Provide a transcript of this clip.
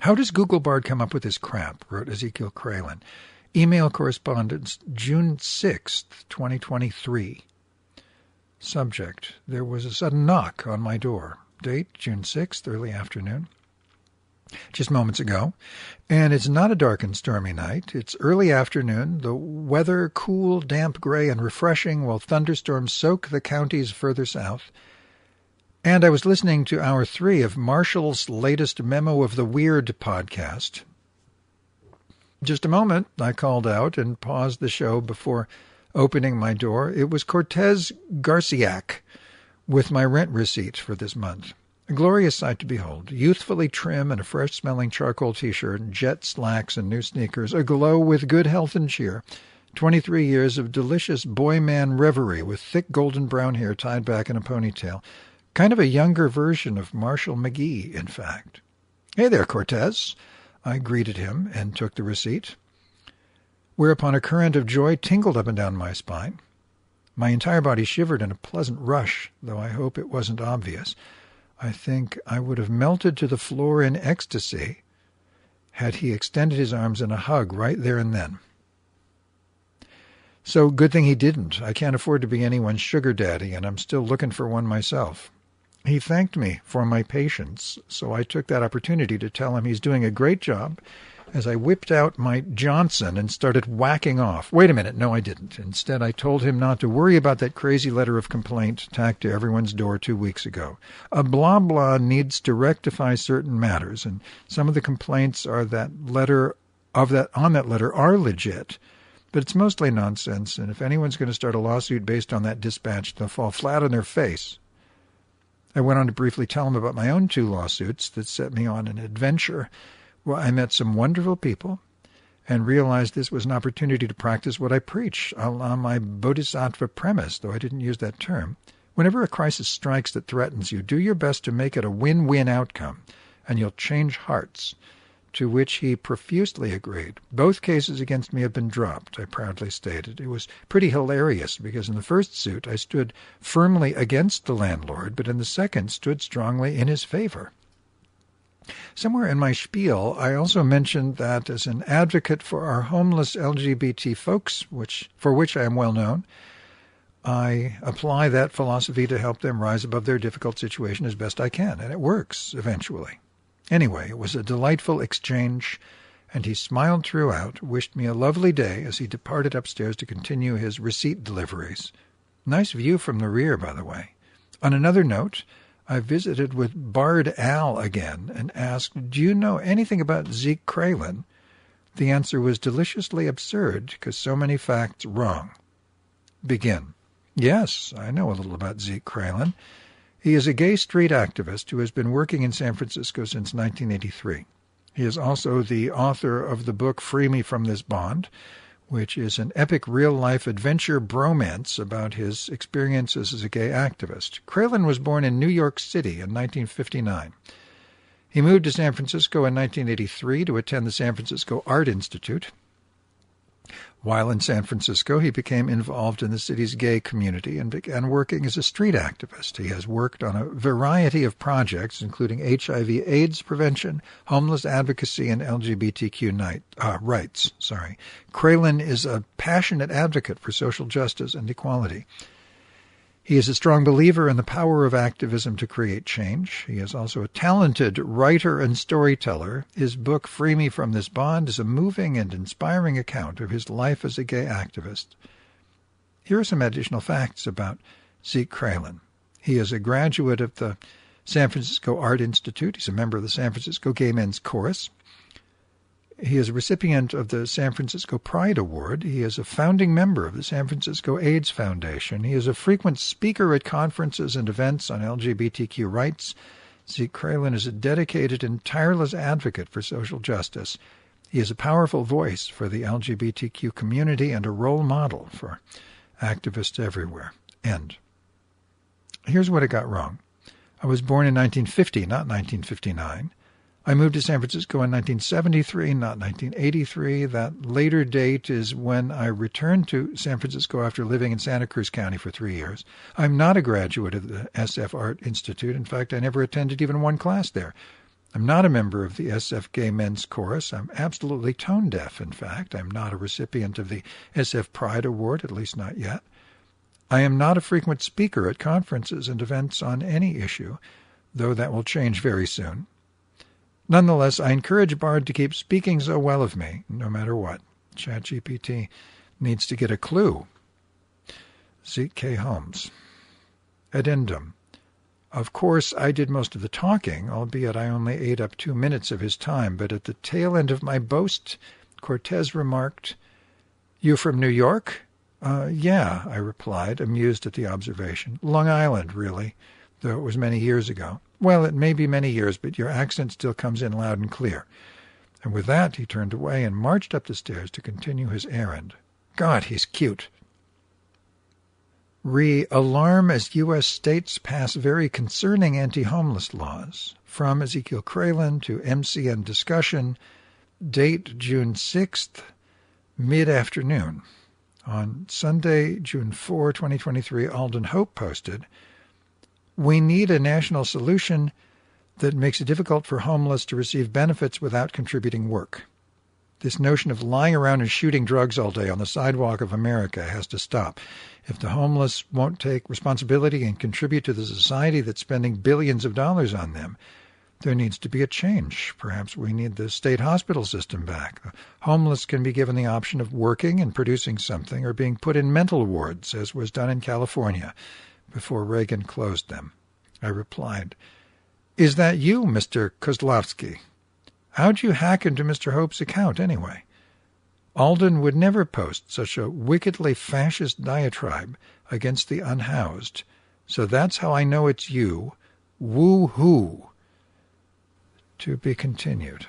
How does Google Bard come up with this crap? Wrote Ezekiel Kralin. Email correspondence, June 6th, 2023. Subject, there was a sudden knock on my door. Date, June 6th, early afternoon. Just moments ago. And it's not a dark and stormy night. It's early afternoon. The weather cool, damp, gray, and refreshing while thunderstorms soak the counties further south. And I was listening to Hour 3 of Marshall's latest Memo of the Weird podcast. Just a moment, I called out and paused the show before opening my door. It was Cortez Garciac with my rent receipt for this month. A glorious sight to behold, youthfully trim in a fresh-smelling charcoal T-shirt, jet slacks and new sneakers, aglow with good health and cheer. 23 years of delicious boy-man reverie with thick golden brown hair tied back in a ponytail. Kind of a younger version of Marshall McGee, in fact. "Hey there, Cortez," I greeted him and took the receipt, whereupon a current of joy tingled up and down my spine. My entire body shivered in a pleasant rush, though I hope it wasn't obvious. I think I would have melted to the floor in ecstasy had he extended his arms in a hug right there and then. So good thing he didn't. I can't afford to be anyone's sugar daddy, and I'm still looking for one myself. He thanked me for my patience, so I took that opportunity to tell him he's doing a great job as I whipped out my Johnson and started whacking off. Wait a minute, no, I didn't. Instead, I told him not to worry about that crazy letter of complaint tacked to everyone's door 2 weeks ago. A blah blah needs to rectify certain matters, and some of the complaints on that letter are legit. But it's mostly nonsense, and if anyone's going to start a lawsuit based on that dispatch, they'll fall flat on their face. I went on to briefly tell him about my own 2 lawsuits that set me on an adventure where I met some wonderful people and realized this was an opportunity to practice what I preach, a la my bodhisattva premise, though I didn't use that term. Whenever a crisis strikes that threatens you, do your best to make it a win-win outcome, and you'll change hearts. To which he profusely agreed. Both cases against me have been dropped, I proudly stated. It was pretty hilarious, because in the first suit I stood firmly against the landlord, but in the second stood strongly in his favor. Somewhere in my spiel, I also mentioned that as an advocate for our homeless LGBT folks, for which I am well known, I apply that philosophy to help them rise above their difficult situation as best I can, and it works eventually. Anyway, it was a delightful exchange, and he smiled throughout, wished me a lovely day as he departed upstairs to continue his receipt deliveries. Nice view from the rear, by the way. On another note, I visited with Bard Al again and asked, "Do you know anything about Zeke Kralin?" The answer was deliciously absurd, because so many facts wrong. Begin. Yes, I know a little about Zeke Kralin. He is a gay street activist who has been working in San Francisco since 1983. He is also the author of the book Free Me From This Bond, which is an epic real-life adventure bromance about his experiences as a gay activist. Kralin was born in New York City in 1959. He moved to San Francisco in 1983 to attend the San Francisco Art Institute. While in San Francisco, he became involved in the city's gay community and began working as a street activist. He has worked on a variety of projects, including HIV/AIDS prevention, homeless advocacy, and LGBTQ rights. Kralin is a passionate advocate for social justice and equality. He is a strong believer in the power of activism to create change. He is also a talented writer and storyteller. His book, Free Me From This Bond, is a moving and inspiring account of his life as a gay activist. Here are some additional facts about Zeke Kralin. He is a graduate of the San Francisco Art Institute. He's a member of the San Francisco Gay Men's Chorus. He is a recipient of the San Francisco Pride Award. He is a founding member of the San Francisco AIDS Foundation. He is a frequent speaker at conferences and events on LGBTQ rights. Zeke Kralin is a dedicated and tireless advocate for social justice. He is a powerful voice for the LGBTQ community and a role model for activists everywhere. End. Here's what I got wrong. I was born in 1950, not 1959. I moved to San Francisco in 1973, not 1983. That later date is when I returned to San Francisco after living in Santa Cruz County for 3 years. I'm not a graduate of the SF Art Institute. In fact, I never attended even one class there. I'm not a member of the SF Gay Men's Chorus. I'm absolutely tone deaf, in fact. I'm not a recipient of the SF Pride Award, at least not yet. I am not a frequent speaker at conferences and events on any issue, though that will change very soon. Nonetheless, I encourage Bard to keep speaking so well of me, no matter what. ChatGPT needs to get a clue. Zeke K. Holmes. Addendum. Of course, I did most of the talking, albeit I only ate up 2 minutes of his time, but at the tail end of my boast, Cortez remarked, "You from New York?" Yeah, I replied, amused at the observation. Long Island, really, though it was many years ago. Well, it may be many years, but your accent still comes in loud and clear. And with that, he turned away and marched up the stairs to continue his errand. God, he's cute. Alarm as U.S. states pass very concerning anti-homeless laws. From Ezekiel Kralin to MCN discussion. Date June 6th, mid-afternoon. On Sunday, June 4, 2023, Alden Hope posted, "We need a national solution that makes it difficult for homeless to receive benefits without contributing work. This notion of lying around and shooting drugs all day on the sidewalk of America has to stop. If the homeless won't take responsibility and contribute to the society that's spending billions of dollars on them, there needs to be a change. Perhaps we need the state hospital system back. The homeless can be given the option of working and producing something or being put in mental wards, as was done in California before Reagan closed them." I replied, "Is that you, Mr. Kozlowski? How'd you hack into Mr. Hope's account, anyway? Alden would never post such a wickedly fascist diatribe against the unhoused, so that's how I know it's you. Woo-hoo." To be continued.